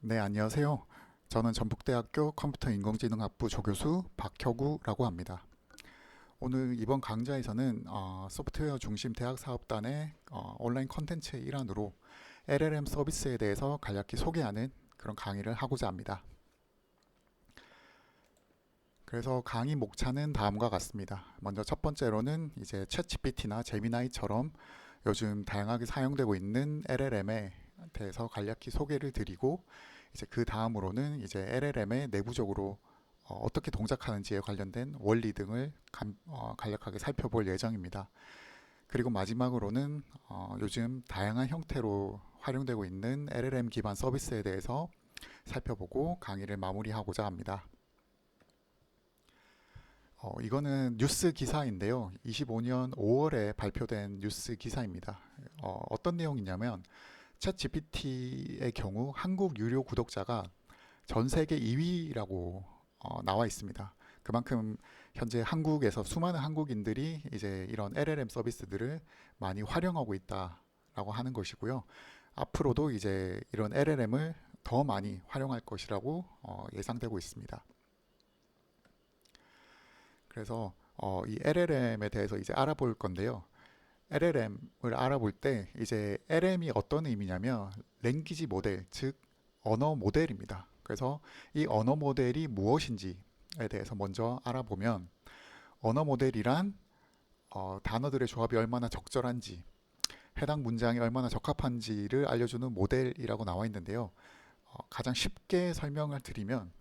네, 안녕하세요. 저는 전북대학교 컴퓨터인공지능학부 조교수 박혁우라고 합니다. 오늘 이번 강좌에서는 소프트웨어 중심 대학사업단의 온라인 컨텐츠의 일환으로 LLM 서비스에 대해서 간략히 소개하는 그런 강의를 하고자 합니다. 그래서 강의 목차는 다음과 같습니다. 먼저 첫 번째로는 이제 챗GPT나 제미나이처럼 요즘 다양하게 사용되고 있는 LLM에 대해서 간략히 소개를 드리고, 이제 그 다음으로는 이제 LLM의 내부적으로 떻게 동작하는지에 관련된 원리 등을 간략하게 살펴볼 예정입니다. 그리고 마지막으로는 요즘 다양한 형태로 활용되고 있는 LLM 기반 서비스에 대해서 살펴보고 강의를 마무리하고자 합니다. 이거는 뉴스 기사인데요. 25년 5월에 발표된 뉴스 기사입니다. 어떤 내용이냐면 챗 GPT의 경우 한국 유료 구독자가 전 세계 2위라고 나와 있습니다. 그만큼 현재 한국에서 수많은 한국인들이 이제 이런 LLM 서비스들을 많이 활용하고 있다라고 하는 것이고요. 앞으로도 이제 이런 LLM을 더 많이 활용할 것이라고 예상되고 있습니다. 그래서 이 LLM에 대해서 이제 알아볼 건데요. LLM을 알아볼 때 이제 LM이 어떤 의미냐면 랭귀지 모델, 즉 언어 모델입니다. 그래서 이 언어 모델이 무엇인지에 대해서 먼저 알아보면, 언어 모델이란 단어들의 조합이 얼마나 적절한지, 해당 문장이 얼마나 적합한지를 알려주는 모델이라고 나와 있는데요. 가장 쉽게 설명을 드리면,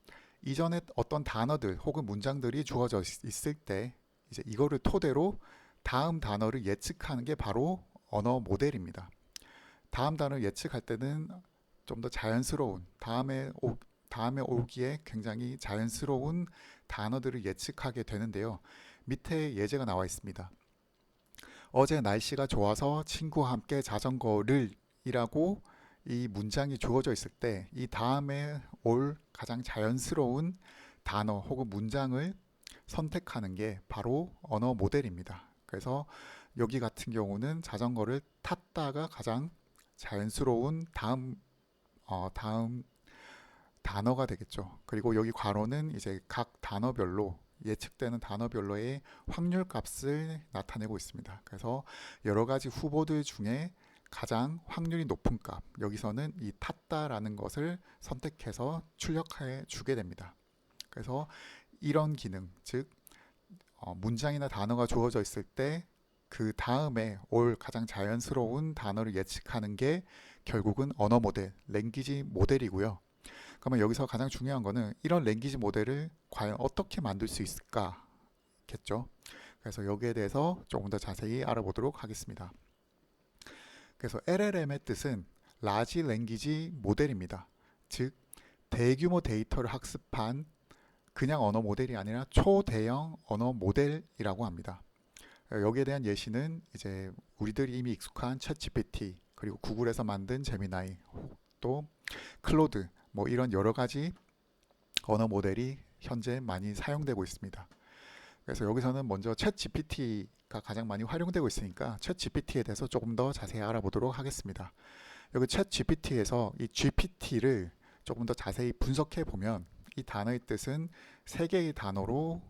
이전에 어떤 단어들 혹은 문장들이 주어져 있을 때 이제 이거를 토대로 다음 단어를 예측하는 게 바로 언어 모델입니다. 다음 단어를 예측할 때는 좀 더 자연스러운, 다음에 오기에 굉장히 자연스러운 단어들을 예측하게 되는데요. 밑에 예제가 나와 있습니다. 어제 날씨가 좋아서 친구와 함께 자전거를 이라고 이 문장이 주어져 있을 때 이 다음에 올 가장 자연스러운 단어 혹은 문장을 선택하는 게 바로 언어 모델입니다. 그래서 여기 같은 경우는 자전거를 탔다가 가장 자연스러운 다음 단어가 되겠죠. 그리고 여기 괄호는 이제 각 단어별로 예측되는 단어별로의 확률 값을 나타내고 있습니다. 그래서 여러 가지 후보들 중에 가장 확률이 높은 값, 여기서는 이 탔다라는 것을 선택해서 출력해 주게 됩니다. 그래서 이런 기능, 즉 문장이나 단어가 주어져 있을 때 그 다음에 올 가장 자연스러운 단어를 예측하는 게 결국은 언어 모델, 랭귀지 모델이고요. 그러면 여기서 가장 중요한 거는 이런 랭귀지 모델을 과연 어떻게 만들 수 있을까겠죠. 그래서 여기에 대해서 조금 더 자세히 알아보도록 하겠습니다. 그래서 LLM의 뜻은 라지 랭귀지 모델입니다. 즉 대규모 데이터를 학습한 그냥 언어 모델이 아니라 초대형 언어 모델이라고 합니다. 여기에 대한 예시는 이제 우리들이 이미 익숙한 챗GPT, 그리고 구글에서 만든 제미나이, 또 클로드, 뭐 이런 여러 가지 언어 모델이 현재 많이 사용되고 있습니다. 그래서 여기서는 먼저 챗GPT가 가장 많이 활용되고 있으니까 챗GPT에 대해서 조금 더 자세히 알아보도록 하겠습니다. 여기 챗GPT에서 이 GPT를 조금 더 자세히 분석해 보면, 이 단어의 뜻은 세 개의 단어로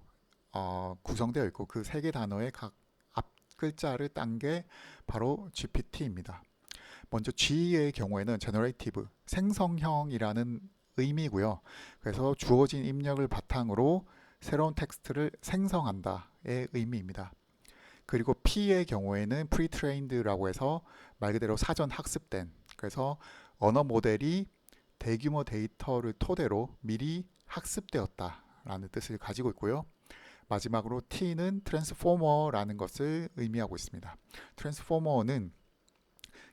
구성되어 있고, 그 세 개 단어의 각 앞 글자를 딴 게 바로 GPT입니다. 먼저 G의 경우에는 Generative, 생성형이라는 의미고요. 그래서 주어진 입력을 바탕으로 새로운 텍스트를 생성한다의 의미입니다. 그리고 P의 경우에는 Pre-trained라고 해서 말 그대로 사전 학습된, 그래서 언어 모델이 대규모 데이터를 토대로 미리 학습되었다라는 뜻을 가지고 있고요. 마지막으로 T는 트랜스포머라는 것을 의미하고 있습니다. 트랜스포머는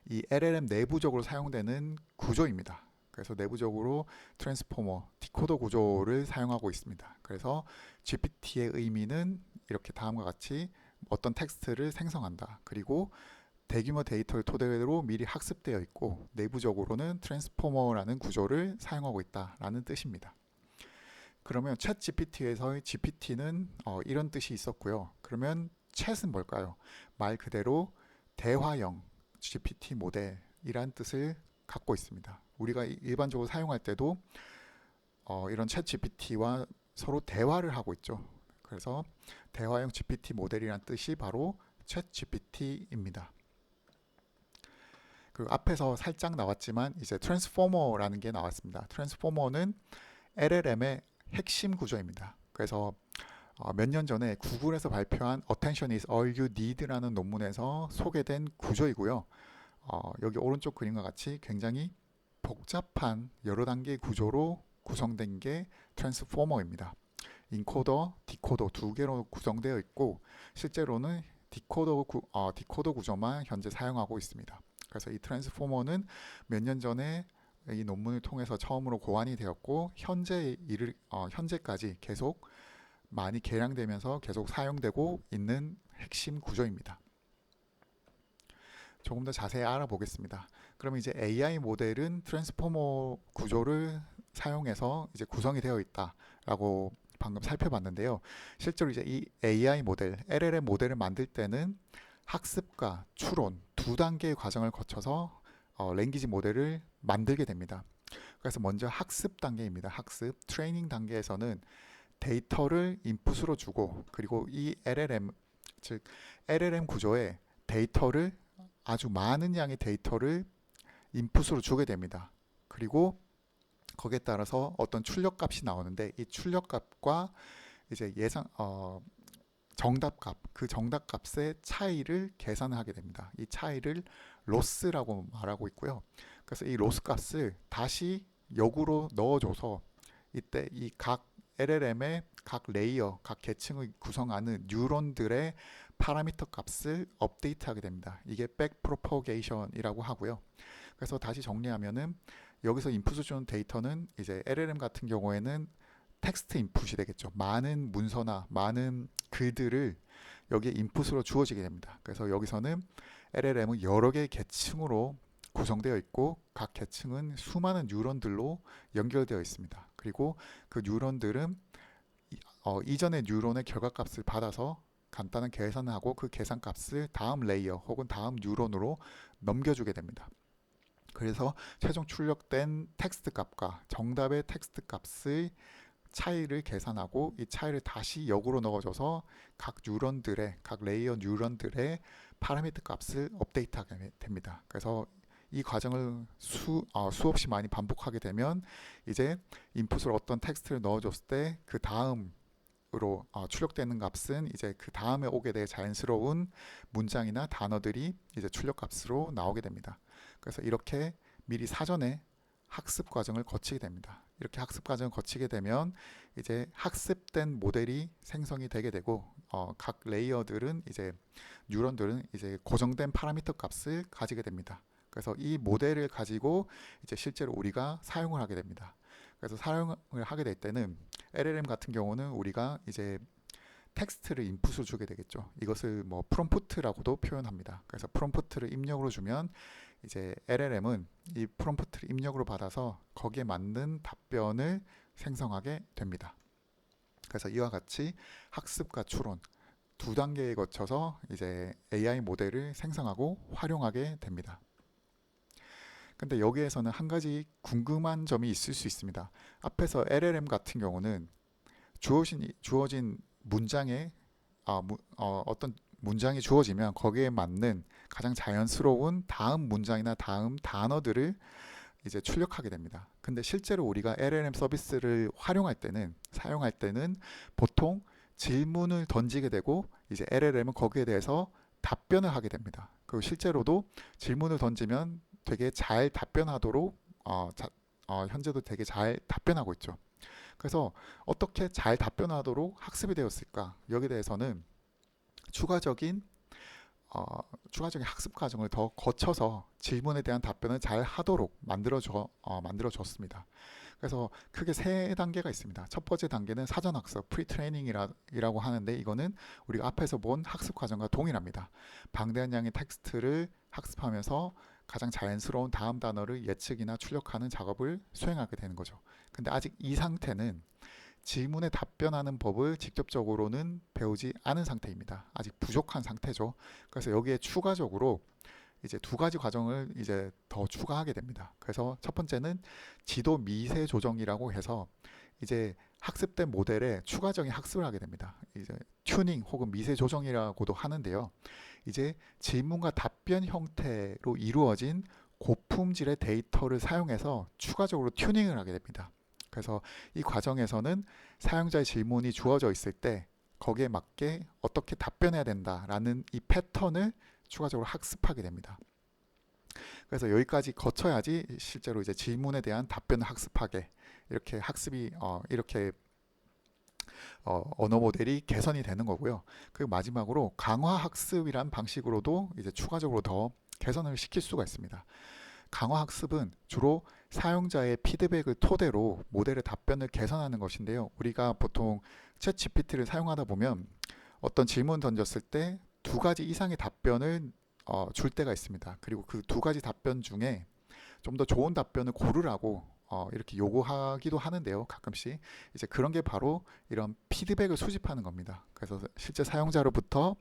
이 LLM 내부적으로 사용되는 구조입니다. 그래서 내부적으로 트랜스포머, 디코더 구조를 사용하고 있습니다. 그래서 GPT의 의미는 이렇게 다음과 같이 어떤 텍스트를 생성한다. 그리고 대규모 데이터를 토대로 미리 학습되어 있고, 내부적으로는 트랜스포머라는 구조를 사용하고 있다라는 뜻입니다. 그러면 챗 GPT에서의 GPT는 이런 뜻이 있었고요. 그러면 챗은 뭘까요? 말 그대로 대화형 GPT 모델이란 뜻을 갖고 있습니다. 우리가 일반적으로 사용할 때도 이런 챗 GPT와 서로 대화를 하고 있죠. 그래서 대화형 GPT 모델이란 뜻이 바로 챗 GPT입니다. 그리고 앞에서 살짝 나왔지만 이제 트랜스포머라는 게 나왔습니다. 트랜스포머는 LLM의 핵심 구조입니다. 그래서 몇 년 전에 구글에서 발표한 Attention is all you need라는 논문에서 소개된 구조이고요. 여기 오른쪽 그림과 같이 굉장히 복잡한 여러 단계의 구조로 구성된 게 트랜스포머입니다. 인코더, 디코더 두 개로 구성되어 있고 실제로는 디코더 구조만 현재 사용하고 있습니다. 그래서 이 트랜스포머는 몇 년 전에 이 논문을 통해서 처음으로 고안이 되었고 현재까지 계속 많이 개량되면서 계속 사용되고 있는 핵심 구조입니다. 조금 더 자세히 알아보겠습니다. 그럼 이제 AI 모델은 트랜스포머 구조를 사용해서 이제 구성이 되어 있다라고 방금 살펴봤는데요. 실제로 이제 이 AI 모델, LLM 모델을 만들 때는 학습과 추론 두 단계의 과정을 거쳐서 랭귀지 모델을 만들게 됩니다. 그래서 먼저 학습 단계입니다. 학습, 트레이닝 단계에서는 데이터를 인풋으로 주고 그리고 이 LLM, 즉 LLM 구조에 데이터를 아주 많은 양의 데이터를 인풋으로 주게 됩니다. 그리고 거기에 따라서 어떤 출력값이 나오는데 이 출력값과 이제 정답값, 그 정답값의 차이를 계산하게 됩니다. 이 차이를 로스라고 말하고 있고요. 그래서 이 로스 값을 다시 역으로 넣어줘서 이때 이 각 LLM의 각 레이어, 각 계층을 구성하는 뉴런들의 파라미터 값을 업데이트하게 됩니다. 이게 백프로포게이션이라고 하고요. 그래서 다시 정리하면은 여기서 인풋을 주는 데이터는 이제 LLM 같은 경우에는 텍스트 인풋이 되겠죠. 많은 문서나 많은 글들을 여기에 인풋으로 주어지게 됩니다. 그래서 여기서는 LLM은 여러 개의 계층으로 구성되어 있고 각 계층은 수많은 뉴런들로 연결되어 있습니다. 그리고 그 뉴런들은 이전의 뉴런의 결과값을 받아서 간단한 계산을 하고 그 계산값을 다음 레이어 혹은 다음 뉴런으로 넘겨주게 됩니다. 그래서 최종 출력된 텍스트 값과 정답의 텍스트 값의 차이를 계산하고 이 차이를 다시 역으로 넣어줘서 각 뉴런들의 각 레이어 뉴런들의 파라미터 값을 업데이트하게 됩니다. 그래서 이 과정을 수없이 많이 반복하게 되면 이제 인풋을 어떤 텍스트를 넣어줬을 때 그 다음으로 출력되는 값은 이제 그 다음에 오게 될 자연스러운 문장이나 단어들이 이제 출력 값으로 나오게 됩니다. 그래서 이렇게 미리 사전에 학습 과정을 거치게 됩니다. 이렇게 학습 과정을 거치게 되면 이제 학습된 모델이 생성이 되게 되고 각 레이어들은 이제 뉴런들은 이제 고정된 파라미터 값을 가지게 됩니다. 그래서 이 모델을 가지고 이제 실제로 우리가 사용을 하게 됩니다. 그래서 사용을 하게 될 때는 LLM 같은 경우는 우리가 이제 텍스트를 인풋으로 주게 되겠죠. 이것을 뭐 프롬프트라고도 표현합니다. 그래서 프롬프트를 입력으로 주면 이제 LLM은 이 프롬프트를 입력으로 받아서 거기에 맞는 답변을 생성하게 됩니다. 그래서 이와 같이 학습과 추론 두 단계에 거쳐서 이제 AI 모델을 생성하고 활용하게 됩니다. 근데 여기에서는 한 가지 궁금한 점이 있을 수 있습니다. 앞에서 LLM 같은 경우는 주어진 문장에 어떤 문장이 주어지면 거기에 맞는 가장 자연스러운 다음 문장이나 다음 단어들을 이제 출력하게 됩니다. 근데 실제로 우리가 LLM 서비스를 사용할 때는 보통 질문을 던지게 되고 이제 LLM은 거기에 대해서 답변을 하게 됩니다. 그리고 실제로도 질문을 던지면 되게 잘 답변하도록 현재도 되게 잘 답변하고 있죠. 그래서 어떻게 잘 답변하도록 학습이 되었을까? 여기에 대해서는 추가적인 학습 과정을 더 거쳐서 질문에 대한 답변을 잘 하도록 만들어줬습니다. 그래서 크게 세 단계가 있습니다. 첫 번째 단계는 사전학습, 프리트레이닝이라고 하는데 이거는 우리가 앞에서 본 학습 과정과 동일합니다. 방대한 양의 텍스트를 학습하면서 가장 자연스러운 다음 단어를 예측이나 출력하는 작업을 수행하게 되는 거죠. 근데 아직 이 상태는 질문에 답변하는 법을 직접적으로는 배우지 않은 상태입니다. 아직 부족한 상태죠. 그래서 여기에 추가적으로 이제 두 가지 과정을 이제 더 추가하게 됩니다. 그래서 첫 번째는 지도 미세 조정이라고 해서 이제 학습된 모델에 추가적인 학습을 하게 됩니다. 이제 튜닝 혹은 미세 조정이라고도 하는데요. 이제 질문과 답변 형태로 이루어진 고품질의 데이터를 사용해서 추가적으로 튜닝을 하게 됩니다. 그래서 이 과정에서는 사용자의 질문이 주어져 있을 때 거기에 맞게 어떻게 답변해야 된다라는 이 패턴을 추가적으로 학습하게 됩니다. 그래서 여기까지 거쳐야지 실제로 이제 질문에 대한 답변을 학습하게 이렇게 학습이 이렇게 언어 모델이 개선이 되는 거고요. 그리고 마지막으로 강화 학습이란 방식으로도 이제 추가적으로 더 개선을 시킬 수가 있습니다. 강화 학습은 주로 사용자의 피드백을 토대로 모델의 답변을 개선하는 것인데요. 우리가 보통 챗 GPT를 사용하다 보면 어떤 질문 던졌을 때 두 가지 이상의 답변을 줄 때가 있습니다. 그리고 그 두 가지 답변 중에 좀 더 좋은 답변을 고르라고 이렇게 요구하기도 하는데요. 가끔씩 이제 그런 게 바로 이런 피드백을 수집하는 겁니다. 그래서 실제 사용자로부터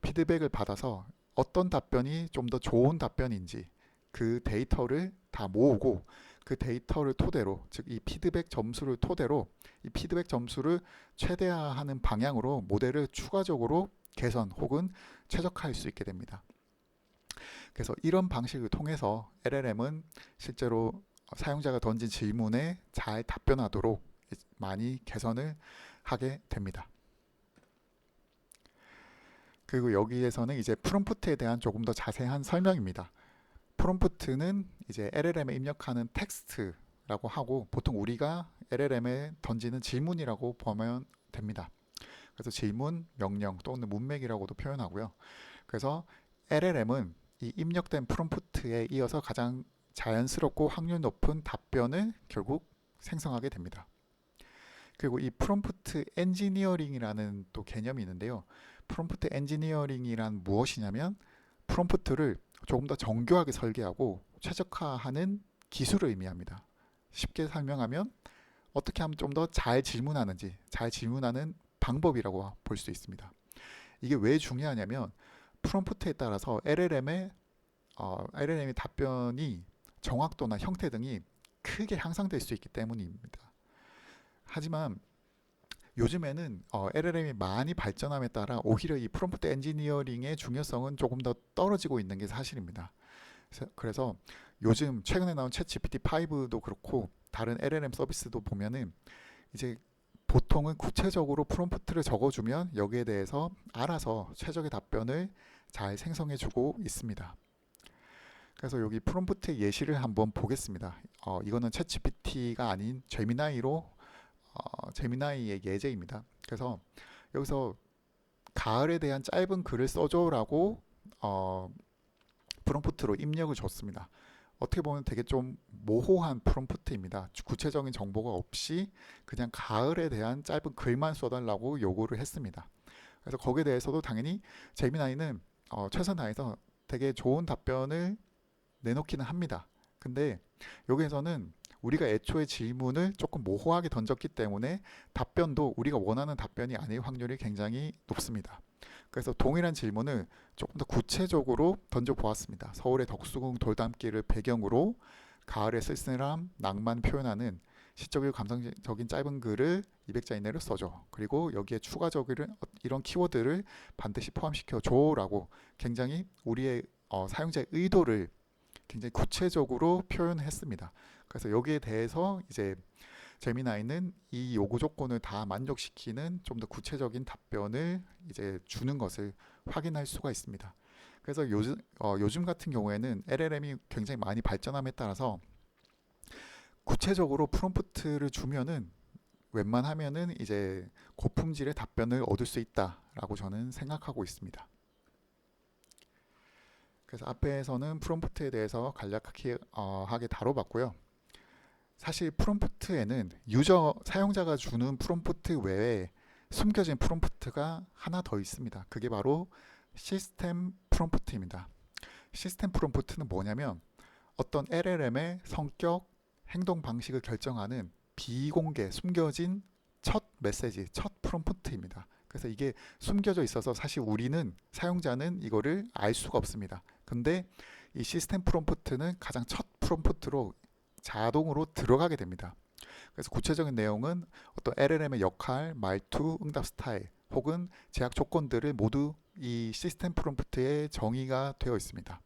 피드백을 받아서 어떤 답변이 좀 더 좋은 답변인지 그 데이터를 다 모으고 그 데이터를 토대로, 즉 이 피드백 점수를 토대로 이 피드백 점수를 최대화하는 방향으로 모델을 추가적으로 개선 혹은 최적화할 수 있게 됩니다. 그래서 이런 방식을 통해서 LLM은 실제로 사용자가 던진 질문에 잘 답변하도록 많이 개선을 하게 됩니다. 그리고 여기에서는 이제 프롬프트에 대한 조금 더 자세한 설명입니다. 프롬프트는 이제 LLM에 입력하는 텍스트라고 하고 보통 우리가 LLM에 던지는 질문이라고 보면 됩니다. 그래서 질문, 명령 또는 문맥이라고도 표현하고요. 그래서 LLM은 이 입력된 프롬프트에 이어서 가장 자연스럽고 확률 높은 답변을 결국 생성하게 됩니다. 그리고 이 프롬프트 엔지니어링이라는 또 개념이 있는데요. 프롬프트 엔지니어링이란 무엇이냐면 프롬프트를 조금 더 정교하게 설계하고 최적화하는 기술을 의미합니다. 쉽게 설명하면 어떻게 하면 좀 더 잘 질문하는지, 잘 질문하는 방법이라고 볼 수 있습니다. 이게 왜 중요하냐면 프롬프트에 따라서 LLM의 답변이 정확도나 형태 등이 크게 향상될 수 있기 때문입니다. 하지만 요즘에는 LLM이 많이 발전함에 따라 오히려 이 프롬프트 엔지니어링의 중요성은 조금 더 떨어지고 있는 게 사실입니다. 그래서 요즘 최근에 나온 챗 GPT-5도 그렇고 다른 LLM 서비스도 보면은 이제 보통은 구체적으로 프롬프트를 적어주면 여기에 대해서 알아서 최적의 답변을 잘 생성해주고 있습니다. 그래서 여기 프롬프트 예시를 한번 보겠습니다. 이거는 챗 GPT가 아닌 제미나이의 예제입니다. 그래서 여기서 가을에 대한 짧은 글을 써줘라고 프롬프트로 입력을 줬습니다. 어떻게 보면 되게 좀 모호한 프롬프트입니다. 구체적인 정보가 없이 그냥 가을에 대한 짧은 글만 써달라고 요구를 했습니다. 그래서 거기에 대해서도 당연히 제미나이는 최선 다해서 되게 좋은 답변을 내놓기는 합니다. 근데 여기에서는 우리가 애초에 질문을 조금 모호하게 던졌기 때문에 답변도 우리가 원하는 답변이 아닐 확률이 굉장히 높습니다. 그래서 동일한 질문을 조금 더 구체적으로 던져보았습니다. 서울의 덕수궁 돌담길을 배경으로 가을의 쓸쓸함, 낭만 표현하는 시적이고 감성적인 짧은 글을 200자 이내로 써줘. 그리고 여기에 추가적으로 이런 키워드를 반드시 포함시켜줘 라고 굉장히 우리의 사용자의 의도를 굉장히 구체적으로 표현했습니다. 그래서 여기에 대해서 이제 제미나이는 이 요구 조건을 다 만족시키는 좀 더 구체적인 답변을 이제 주는 것을 확인할 수가 있습니다. 그래서 요즘 같은 경우에는 LLM이 굉장히 많이 발전함에 따라서 구체적으로 프롬프트를 주면은 웬만하면은 이제 고품질의 답변을 얻을 수 있다라고 저는 생각하고 있습니다. 그래서 앞에서는 프롬프트에 대해서 간략하게 다뤄봤고요. 사실 프롬프트에는 사용자가 주는 프롬프트 외에 숨겨진 프롬프트가 하나 더 있습니다. 그게 바로 시스템 프롬프트입니다. 시스템 프롬프트는 뭐냐면 어떤 LLM의 성격, 행동 방식을 결정하는 비공개, 숨겨진 첫 메시지, 첫 프롬프트입니다. 그래서 이게 숨겨져 있어서 사실 우리는 사용자는 이거를 알 수가 없습니다. 근데 이 시스템 프롬프트는 가장 첫 프롬프트로 자동으로 들어가게 됩니다. 그래서 구체적인 내용은 어떤 LLM의 역할, 말투, 응답 스타일 혹은 제약 조건들을 모두 이 시스템 프롬프트에 정의가 되어 있습니다.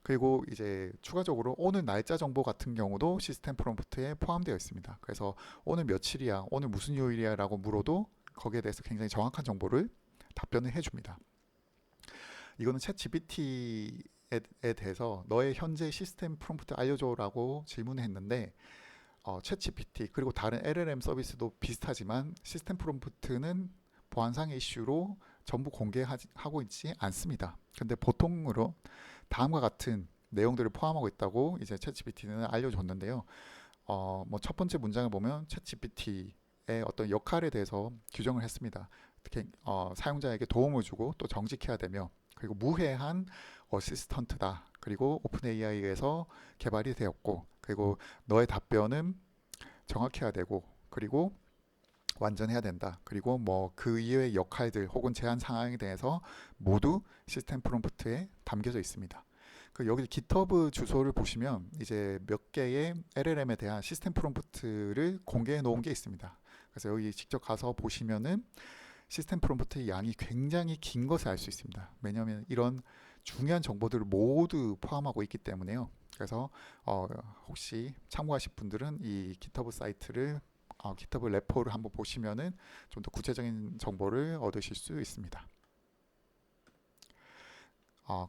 그리고 이제 추가적으로 오늘 날짜 정보 같은 경우도 시스템 프롬프트에 포함되어 있습니다. 그래서 오늘 며칠이야, 오늘 무슨 요일이야 라고 물어도 거기에 대해서 굉장히 정확한 정보를 답변을 해줍니다. 이거는 챗 GPT에 대해서 너의 현재 시스템 프롬프트 알려줘라고 질문했는데 챗 GPT 그리고 다른 LLM 서비스도 비슷하지만 시스템 프롬프트는 보안상의 이슈로 전부 공개하고 있지 않습니다. 근데 보통으로 다음과 같은 내용들을 포함하고 있다고 이제 챗 GPT는 알려줬는데요. 뭐 첫 번째 문장을 보면 챗 GPT의 어떤 역할에 대해서 규정을 했습니다. 특히 사용자에게 도움을 주고 또 정직해야 되며 그리고 무해한 어시스턴트다. 그리고 오픈 AI에서 개발이 되었고 그리고 너의 답변은 정확해야 되고 그리고 완전해야 된다. 그리고 뭐 그 이외의 역할들 혹은 제한 상황에 대해서 모두 시스템 프롬프트에 담겨져 있습니다. 그 여기 GitHub 주소를 보시면 이제 몇 개의 LLM에 대한 시스템 프롬프트를 공개해 놓은 게 있습니다. 그래서 여기 직접 가서 보시면은 시스템 프롬프트의 양이 굉장히 긴 것을 알 수 있습니다. 왜냐하면 이런 중요한 정보들을 모두 포함하고 있기 때문에요. 그래서 혹시 참고하실 분들은 이 GitHub 사이트를 GitHub 레포를 한번 보시면은 좀 더 구체적인 정보를 얻으실 수 있습니다.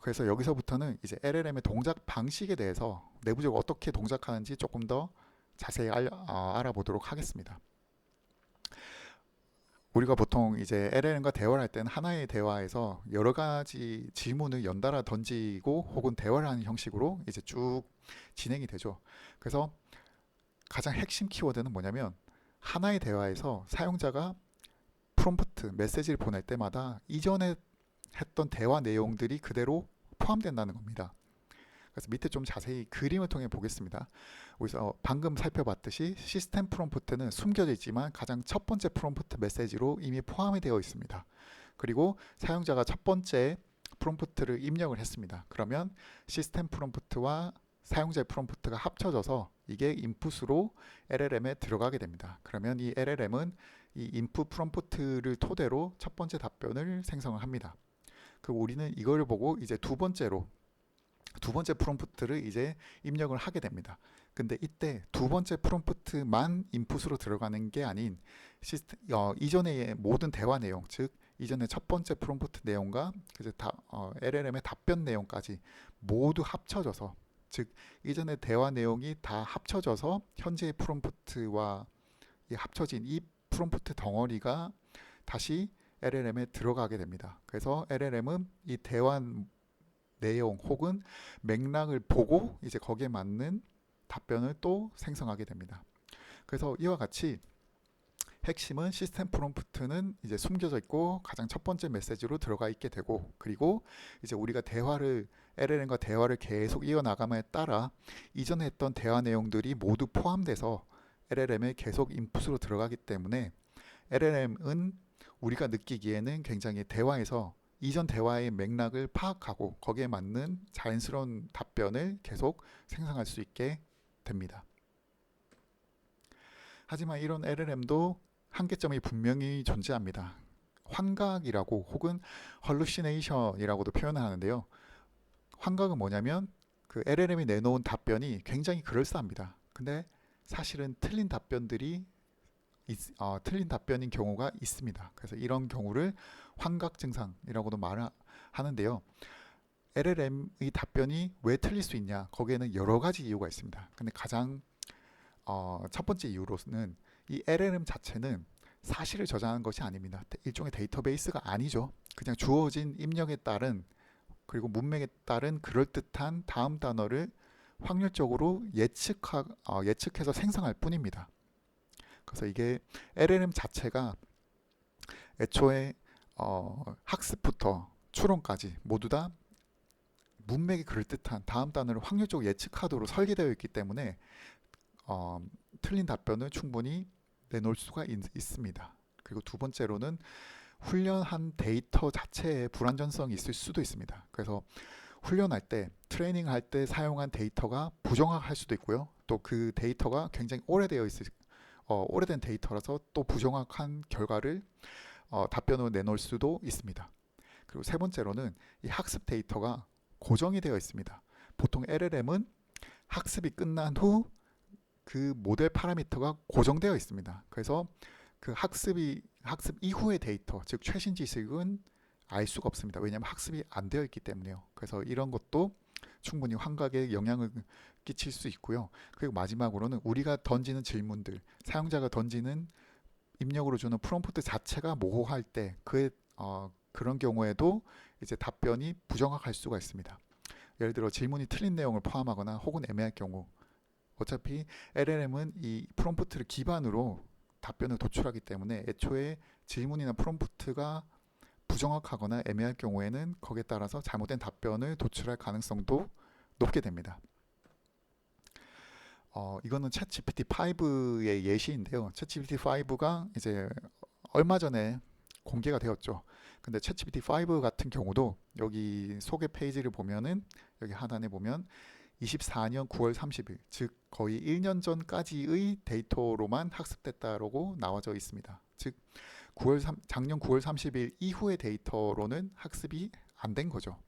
그래서 여기서부터는 이제 LLM의 동작 방식에 대해서 내부적으로 어떻게 동작하는지 조금 더 자세히 알아보도록 하겠습니다. 우리가 보통 이제 LLM과 대화를 할 때는 하나의 대화에서 여러 가지 질문을 연달아 던지고 혹은 대화를 하는 형식으로 이제 쭉 진행이 되죠. 그래서 가장 핵심 키워드는 뭐냐면 하나의 대화에서 사용자가 프롬프트, 메시지를 보낼 때마다 이전에 했던 대화 내용들이 그대로 포함된다는 겁니다. 그래서 밑에 좀 자세히 그림을 통해 보겠습니다. 우리서 방금 살펴봤듯이 시스템 프롬프트는 숨겨져 있지만 가장 첫 번째 프롬프트 메시지로 이미 포함이 되어 있습니다. 그리고 사용자가 첫 번째 프롬프트를 입력을 했습니다. 그러면 시스템 프롬프트와 사용자의 프롬프트가 합쳐져서 이게 인풋으로 LLM에 들어가게 됩니다. 그러면 이 LLM은 이 인풋 프롬프트를 토대로 첫 번째 답변을 생성을 합니다. 그리고 우리는 이걸 보고 이제 두 번째 프롬프트를 이제 입력을 하게 됩니다. 근데 이때 두 번째 프롬프트만 인풋으로 들어가는 게 아닌 이전의 모든 대화 내용, 즉 이전의 첫 번째 프롬프트 내용과 이제 LLM의 답변 내용까지 모두 합쳐져서, 즉 이전의 대화 내용이 다 합쳐져서 현재의 프롬프트와 합쳐진 이 프롬프트 덩어리가 다시 LLM에 들어가게 됩니다. 그래서 LLM은 이 대화 내용 혹은 맥락을 보고 이제 거기에 맞는 답변을 또 생성하게 됩니다. 그래서 이와 같이 핵심은 시스템 프롬프트는 이제 숨겨져 있고 가장 첫 번째 메시지로 들어가 있게 되고, 그리고 이제 우리가 LLM과 대화를 계속 이어나감에 따라 이전에 했던 대화 내용들이 모두 포함돼서 LLM에 계속 인풋으로 들어가기 때문에 LLM은 우리가 느끼기에는 굉장히 대화에서 이전 대화의 맥락을 파악하고 거기에 맞는 자연스러운 답변을 계속 생성할 수 있게 됩니다. 하지만 이런 LLM도 한계점이 분명히 존재합니다. 환각이라고 혹은 헐루시네이션이라고도 표현을 하는데요. 환각은 뭐냐면 그 LLM이 내놓은 답변이 굉장히 그럴싸합니다. 근데 사실은 틀린 답변인 경우가 있습니다. 그래서 이런 경우를 환각 증상이라고도 말하는데요. LLM의 답변이 왜 틀릴 수 있냐? 거기에는 여러 가지 이유가 있습니다. 근데 가장 첫 번째 이유로는 이 LLM 자체는 사실을 저장하는 것이 아닙니다. 일종의 데이터베이스가 아니죠. 그냥 주어진 입력에 따른 그리고 문맥에 따른 그럴듯한 다음 단어를 확률적으로 예측해서 생성할 뿐입니다. 그래서 이게 LLM 자체가 애초에 학습부터 추론까지 모두 다 문맥이 그럴듯한 다음 단어를 확률적으로 예측하도록 설계되어 있기 때문에 틀린 답변을 충분히 내놓을 수가 있습니다. 그리고 두 번째로는 훈련한 데이터 자체에 불완전성이 있을 수도 있습니다. 그래서 훈련할 때, 트레이닝 할 때 사용한 데이터가 부정확할 수도 있고요. 또 그 데이터가 굉장히 오래된 데이터라서 또 부정확한 결과를 답변으로 내놓을 수도 있습니다. 그리고 세 번째로는 이 학습 데이터가 고정이 되어 있습니다. 보통 LLM은 학습이 끝난 후 그 모델 파라미터가 고정되어 있습니다. 그래서 그 학습 이후의 데이터, 즉 최신 지식은 알 수가 없습니다. 왜냐하면 학습이 안 되어 있기 때문에요. 그래서 이런 것도 충분히 환각에 영향을 끼칠 수 있고요. 그리고 마지막으로는 우리가 던지는 질문들, 사용자가 던지는 입력으로 주는 프롬프트 자체가 모호할 때 그런 경우에도 이제 답변이 부정확할 수가 있습니다. 예를 들어 질문이 틀린 내용을 포함하거나 혹은 애매할 경우, 어차피 LLM은 이 프롬프트를 기반으로 답변을 도출하기 때문에 애초에 질문이나 프롬프트가 부정확하거나 애매할 경우에는 거기에 따라서 잘못된 답변을 도출할 가능성도 높게 됩니다. 이거는 챗GPT5의 예시인데요. 챗GPT5가 이제 얼마 전에 공개가 되었죠. 근데 챗GPT5 같은 경우도 여기 소개 페이지를 보면은 여기 하단에 보면 24년 9월 30일, 즉 거의 1년 전까지의 데이터로만 학습됐다라고 나와져 있습니다. 즉 작년 9월 30일 이후의 데이터로는 학습이 안 된 거죠.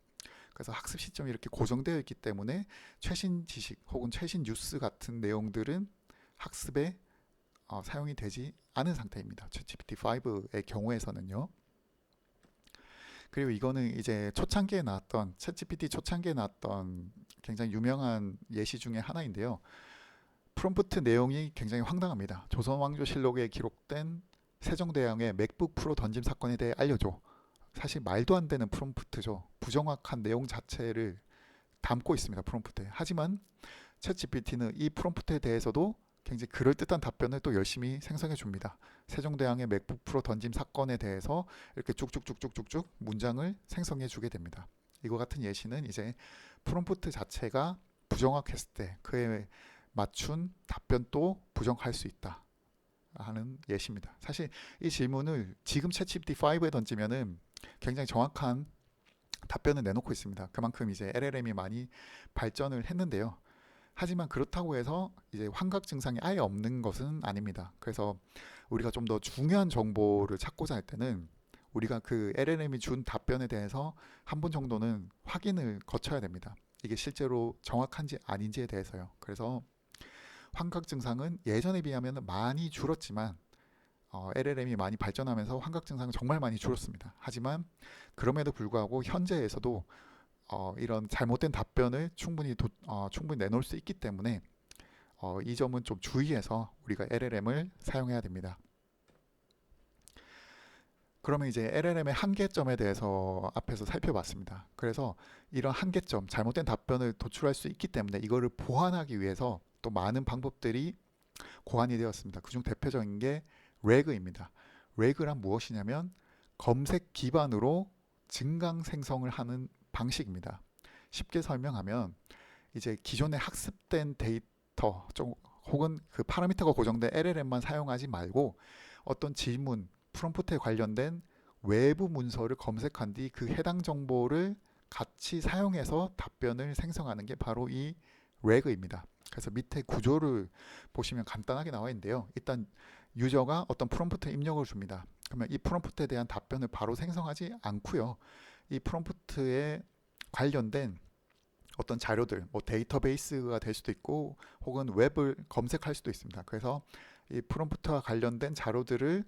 그래서 학습 시점이 이렇게 고정되어 있기 때문에 최신 지식 혹은 최신 뉴스 같은 내용들은 학습에 사용이 되지 않은 상태입니다. 챗GPT5의 경우에서는요. 그리고 이거는 이제 초창기에 나왔던 챗GPT 초창기에 나왔던 굉장히 유명한 예시 중에 하나인데요. 프롬프트 내용이 굉장히 황당합니다. 조선왕조실록에 기록된 세종대왕의 맥북 프로 던짐 사건에 대해 알려줘. 사실 말도 안 되는 프롬프트죠. 부정확한 내용 자체를 담고 있습니다. 프롬프트에. 하지만 챗GPT는 이 프롬프트에 대해서도 굉장히 그럴듯한 답변을 또 열심히 생성해 줍니다. 세종대왕의 맥북 프로 던짐 사건에 대해서 이렇게 쭉쭉쭉쭉쭉쭉 문장을 생성해 주게 됩니다. 이거 같은 예시는 이제 프롬프트 자체가 부정확했을 때 그에 맞춘 답변도 부정할 수 있다 하는 예시입니다. 사실 이 질문을 지금 챗GPT5에 던지면은 굉장히 정확한 답변을 내놓고 있습니다. 그만큼 이제 LLM이 많이 발전을 했는데요. 하지만 그렇다고 해서 이제 환각 증상이 아예 없는 것은 아닙니다. 그래서 우리가 좀 더 중요한 정보를 찾고자 할 때는 우리가 그 LLM이 준 답변에 대해서 한 번 정도는 확인을 거쳐야 됩니다. 이게 실제로 정확한지 아닌지에 대해서요. 그래서 환각 증상은 예전에 비하면 많이 줄었지만 LLM이 많이 발전하면서 환각 증상은 정말 많이 줄었습니다. 하지만 그럼에도 불구하고 현재에서도 이런 잘못된 답변을 충분히 내놓을 수 있기 때문에 이 점은 좀 주의해서 우리가 LLM을 사용해야 됩니다. 그러면 이제 LLM의 한계점에 대해서 앞에서 살펴봤습니다. 그래서 이런 한계점, 잘못된 답변을 도출할 수 있기 때문에 이거를 보완하기 위해서 또 많은 방법들이 고안이 되었습니다. 그중 대표적인 게 RAG입니다. RAG란 무엇이냐면 검색 기반으로 증강 생성을 하는 방식입니다. 쉽게 설명하면 이제 기존에 학습된 데이터 혹은 그 파라미터가 고정된 LLM만 사용하지 말고 어떤 질문, 프롬프트에 관련된 외부 문서를 검색한 뒤 그 해당 정보를 같이 사용해서 답변을 생성하는 게 바로 이 RAG입니다. 그래서 밑에 구조를 보시면 간단하게 나와 있는데요. 일단 유저가 어떤 프롬프트 입력을 줍니다. 그러면 이 프롬프트에 대한 답변을 바로 생성하지 않고요. 이 프롬프트에 관련된 어떤 자료들, 뭐 데이터베이스가 될 수도 있고 혹은 웹을 검색할 수도 있습니다. 그래서 이 프롬프트와 관련된 자료들을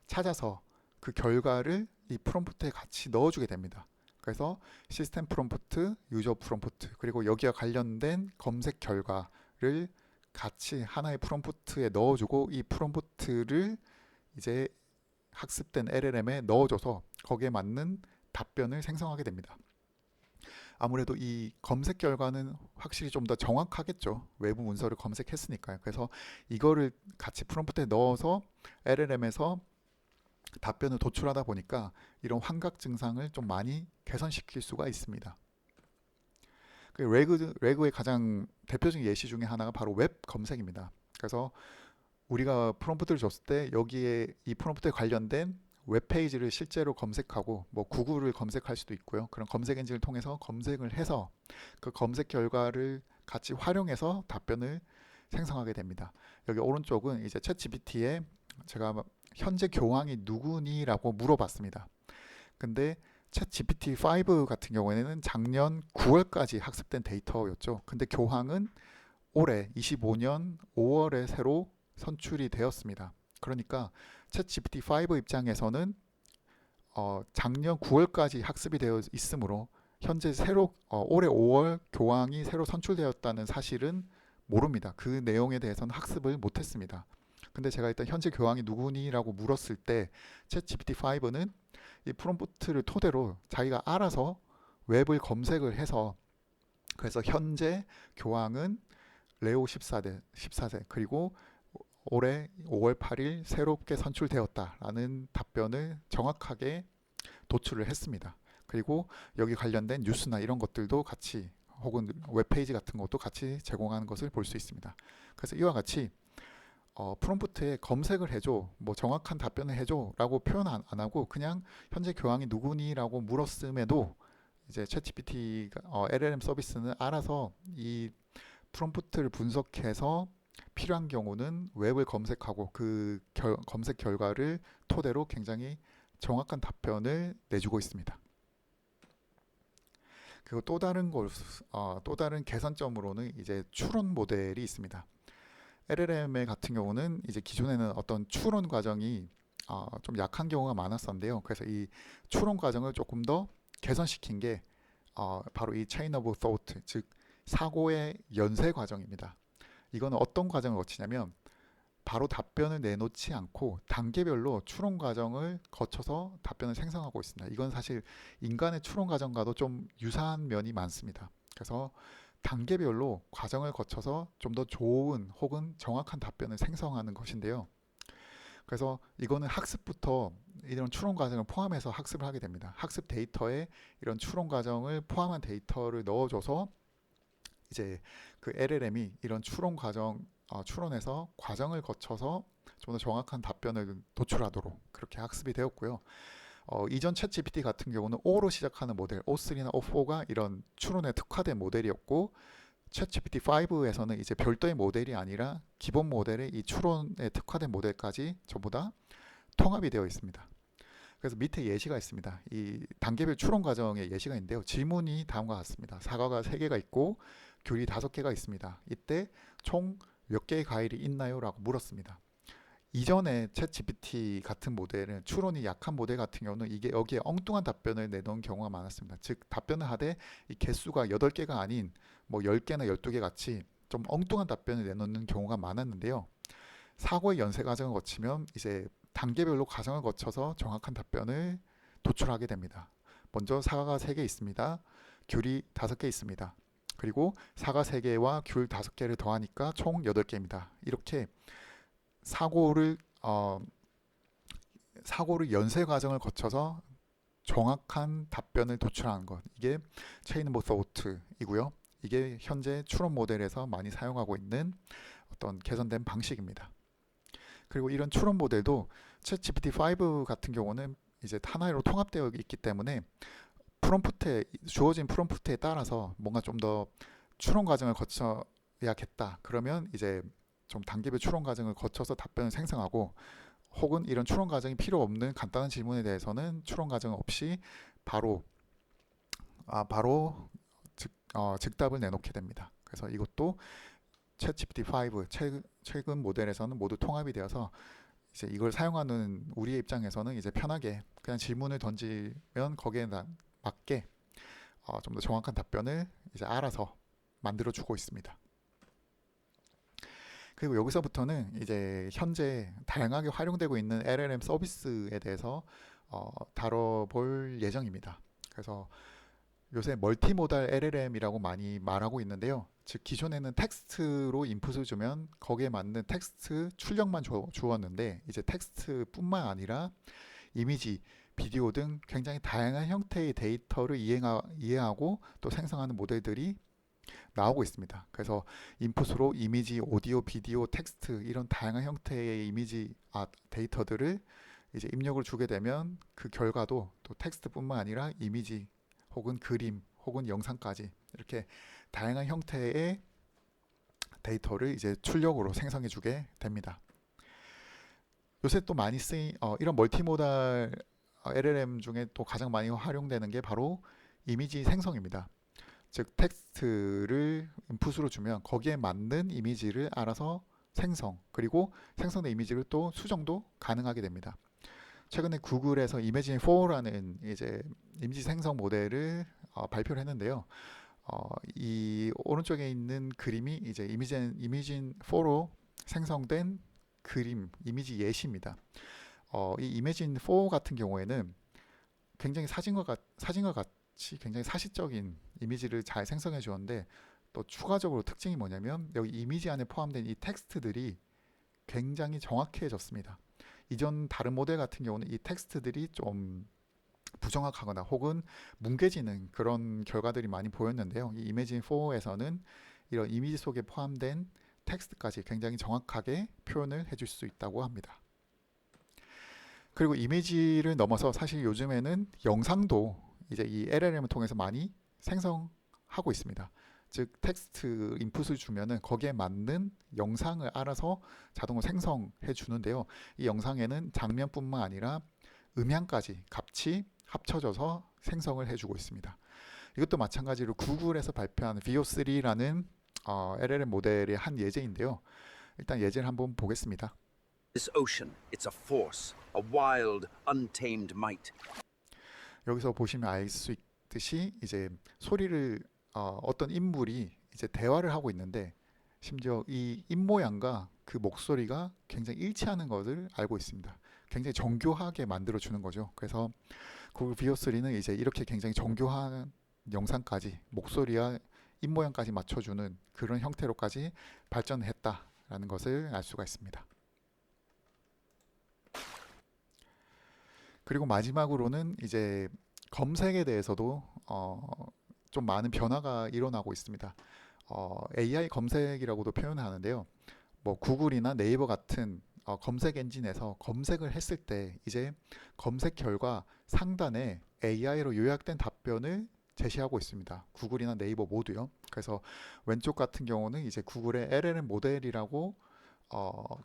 찾아서 그 결과를 이 프롬프트에 같이 넣어주게 됩니다. 그래서 시스템 프롬프트, 유저 프롬프트, 그리고 여기와 관련된 검색 결과를 같이 하나의 프롬프트에 넣어주고 이 프롬프트를 이제 학습된 LLM에 넣어줘서 거기에 맞는 답변을 생성하게 됩니다. 아무래도 이 검색 결과는 확실히 좀 더 정확하겠죠. 외부 문서를 검색했으니까요. 그래서 이거를 같이 프롬프트에 넣어서 LLM에서 답변을 도출하다 보니까 이런 환각 증상을 좀 많이 개선시킬 수가 있습니다. 레그의 가장 대표적인 예시 중에 하나가 바로 웹 검색입니다. 그래서 우리가 프롬프트를 줬을 때 여기에 이 프롬프트에 관련된 웹페이지를 실제로 검색하고 뭐 구글을 검색할 수도 있고요. 그런 검색 엔진을 통해서 검색을 해서 그 검색 결과를 같이 활용해서 답변을 생성하게 됩니다. 여기 오른쪽은 이제 챗 GPT에 제가 현재 교황이 누구니라고 물어봤습니다. 근데 챗 GPT-5 같은 경우에는 작년 9월까지 학습된 데이터였죠. 근데 교황은 올해 25년 5월에 새로 선출이 되었습니다. 그러니까 챗 GPT-5 입장에서는 작년 9월까지 학습이 되어 있으므로 현재 새로 올해 5월 교황이 새로 선출되었다는 사실은 모릅니다. 그 내용에 대해서는 학습을 못했습니다. 근데 제가 일단 현재 교황이 누구니라고 물었을 때 챗 GPT-5는 이 프롬프트를 토대로 자기가 알아서 웹을 검색을 해서 그래서 현재 교황은 레오 14세 그리고 올해 5월 8일 새롭게 선출되었다라는 답변을 정확하게 도출을 했습니다. 그리고 여기 관련된 뉴스나 이런 것들도 같이 혹은 웹페이지 같은 것도 같이 제공하는 것을 볼 수 있습니다. 그래서 이와 같이 프롬프트에 검색을 해줘, 뭐 정확한 답변을 해줘 라고 표현 안 하고 그냥 현재 교황이 누구니 라고 물었음에도 이제 챗GPT LLM 서비스는 알아서 이 프롬프트를 분석해서 필요한 경우는 웹을 검색하고 그 검색 결과를 토대로 굉장히 정확한 답변을 내주고 있습니다. 그리고 또 다른 개선점으로는 이제 추론 모델이 있습니다. LLM 같은 경우는 이제 기존에는 어떤 추론 과정이 좀 약한 경우가 많았었는데요. 그래서 이 추론 과정을 조금 더 개선시킨 게 바로 이 chain of thought, 즉 사고의 연쇄 과정입니다. 이거는 어떤 과정을 거치냐면 바로 답변을 내놓지 않고 단계별로 추론 과정을 거쳐서 답변을 생성하고 있습니다. 이건 사실 인간의 추론 과정과도 좀 유사한 면이 많습니다. 그래서 단계별로 과정을 거쳐서 좀 더 좋은 혹은 정확한 답변을 생성하는 것인데요. 그래서 이거는 학습부터 이런 추론 과정을 포함해서 학습을 하게 됩니다. 학습 데이터에 이런 추론 과정을 포함한 데이터를 넣어줘서 이제 그 LLM이 이런 추론해서 과정을 거쳐서 좀 더 정확한 답변을 도출하도록 그렇게 학습이 되었고요. 이전 챗 GPT 같은 경우는 O로 시작하는 모델, O3나 O4가 이런 추론에 특화된 모델이었고 챗 GPT-5에서는 이제 별도의 모델이 아니라 기본 모델의 이 추론에 특화된 모델까지 전부 다 통합이 되어 있습니다. 그래서 밑에 예시가 있습니다. 이 단계별 추론 과정의 예시가 있는데요. 질문이 다음과 같습니다. 사과가 3개가 있고 귤이 5개가 있습니다. 이때 총 몇 개의 과일이 있나요? 라고 물었습니다. 이전에 챗 GPT 같은 모델은 추론이 약한 모델 같은 경우는 이게 여기에 엉뚱한 답변을 내놓은 경우가 많았습니다. 즉 답변을 하되 이 개수가 8개가 아닌 뭐 10개나 12개 같이 좀 엉뚱한 답변을 내놓는 경우가 많았는데요. 사고의 연쇄 과정을 거치면 이제 단계별로 과정을 거쳐서 정확한 답변을 도출하게 됩니다. 먼저 사과가 3개 있습니다. 귤이 5개 있습니다. 그리고 사과 3개와 귤 5개를 더하니까 총 8개입니다. 이렇게 사고를 연쇄 과정을 거쳐서 정확한 답변을 도출하는 것, 이게 체인 오브 thought이고요. 이게 현재 추론 모델에서 많이 사용하고 있는 어떤 개선된 방식입니다. 그리고 이런 추론 모델도 챗 GPT-5 같은 경우는 이제 하나로 통합되어 있기 때문에 주어진 프롬프트에 따라서 뭔가 좀 더 추론 과정을 거쳐야겠다. 그러면 이제 좀 단계별 추론 과정을 거쳐서 답변을 생성하고 혹은 이런 추론 과정이 필요 없는 간단한 질문에 대해서는 추론 과정 없이 바로 즉답을 내놓게 됩니다. 그래서 이것도 챗 GPT-5 최근 모델에서는 모두 통합이 되어서 이제 이걸 사용하는 우리의 입장에서는 이제 편하게 그냥 질문을 던지면 거기에 맞게 좀 더 정확한 답변을 이제 알아서 만들어 주고 있습니다. 그리고 여기서부터는 이제 현재 다양하게 활용되고 있는 LLM 서비스에 대해서 다뤄볼 예정입니다. 그래서 요새 멀티모달 LLM이라고 많이 말하고 있는데요. 즉 기존에는 텍스트로 인풋을 주면 거기에 맞는 텍스트 출력만 주었는데 이제 텍스트뿐만 아니라 이미지, 비디오 등 굉장히 다양한 형태의 데이터를 이해하고 또 생성하는 모델들이 나오고 있습니다. 그래서 인풋으로 이미지, 오디오, 비디오, 텍스트 이런 다양한 형태의 데이터들을 이제 입력을 주게 되면 그 결과도 또 텍스트뿐만 아니라 이미지 혹은 그림 혹은 영상까지 이렇게 다양한 형태의 데이터를 이제 출력으로 생성해 주게 됩니다. 요새 또 많이 쓰인 이런 멀티모달 LLM 중에 또 가장 많이 활용되는 게 바로 이미지 생성입니다. 즉 텍스트를 인풋으로 주면 거기에 맞는 이미지를 알아서 생성, 그리고 생성된 이미지를 또 수정도 가능하게 됩니다. 최근에 구글에서 이미진 4라는 이제 이미지 생성 모델을 발표를 했는데요. 이 오른쪽에 있는 그림이 이제 이미진 4로 생성된 그림, 이미지 예시입니다. 이 이미진 4 같은 경우에는 굉장히 사진과 같이 굉장히 사실적인 이미지를 잘 생성해 주었는데, 또 추가적으로 특징이 뭐냐면 여기 이미지 안에 포함된 이 텍스트들이 굉장히 정확해졌습니다. 이전 다른 모델 같은 경우는 이 텍스트들이 좀 부정확하거나 혹은 뭉개지는 그런 결과들이 많이 보였는데요. 이 이미진 4에서는 이런 이미지 속에 포함된 텍스트까지 굉장히 정확하게 표현을 해줄 수 있다고 합니다. 그리고 이미지를 넘어서 사실 요즘에는 영상도 이제 이 LLM을 통해서 많이 생성하고 있습니다. 즉 텍스트 인풋을 주면은 거기에 맞는 영상을 알아서 자동으로 생성해 주는데요. 이 영상에는 장면뿐만 아니라 음향까지 같이 합쳐져서 생성을 해주고 있습니다. 이것도 마찬가지로 구글에서 발표한 VO3라는 LLM 모델의 한 예제인데요. 일단 예제를 한번 보겠습니다. This ocean, it's a force, a wild, untamed might. 여기서 보시면 알 수 있듯이 이제 소리를 어떤 인물이 이제 대화를 하고 있는데, 심지어 이 입모양과 그 목소리가 굉장히 일치하는 것을 알고 있습니다. 굉장히 정교하게 만들어 주는 거죠. 그래서 구글 VO3는 이제 이렇게 굉장히 정교한 영상까지 목소리와 입모양까지 맞춰주는 그런 형태로까지 발전했다라는 것을 알 수가 있습니다. 그리고 마지막으로는 이제 검색에 대해서도 좀 많은 변화가 일어나고 있습니다. AI 검색이라고도 표현하는데요. 뭐 구글이나 네이버 같은 검색 엔진에서 검색을 했을 때 이제 검색 결과 상단에 AI로 요약된 답변을 제시하고 있습니다. 구글이나 네이버 모두요. 그래서 왼쪽 같은 경우는 이제 구글의 LLM 모델이라고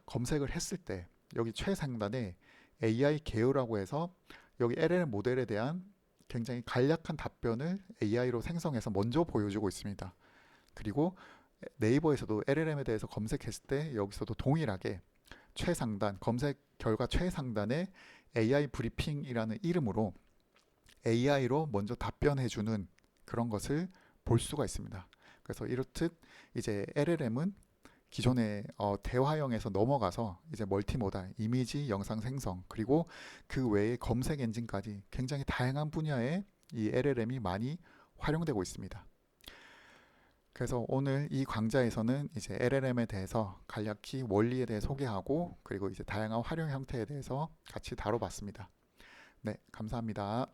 검색을 했을 때 여기 최상단에 AI 개요라고 해서 여기 LLM 모델에 대한 굉장히 간략한 답변을 AI로 생성해서 먼저 보여주고 있습니다. 그리고 네이버에서도 LLM에 대해서 검색했을 때 여기서도 동일하게 최상단, 검색 결과 최상단에 AI 브리핑이라는 이름으로 AI로 먼저 답변해주는 그런 것을 볼 수가 있습니다. 그래서 이렇듯 이제 LLM은 기존의 대화형에서 넘어가서 이제 멀티모달, 이미지, 영상 생성, 그리고 그 외에 검색 엔진까지 굉장히 다양한 분야에 이 LLM이 많이 활용되고 있습니다. 그래서 오늘 이 강좌에서는 이제 LLM에 대해서 간략히 원리에 대해 소개하고, 그리고 이제 다양한 활용 형태에 대해서 같이 다뤄봤습니다. 네, 감사합니다.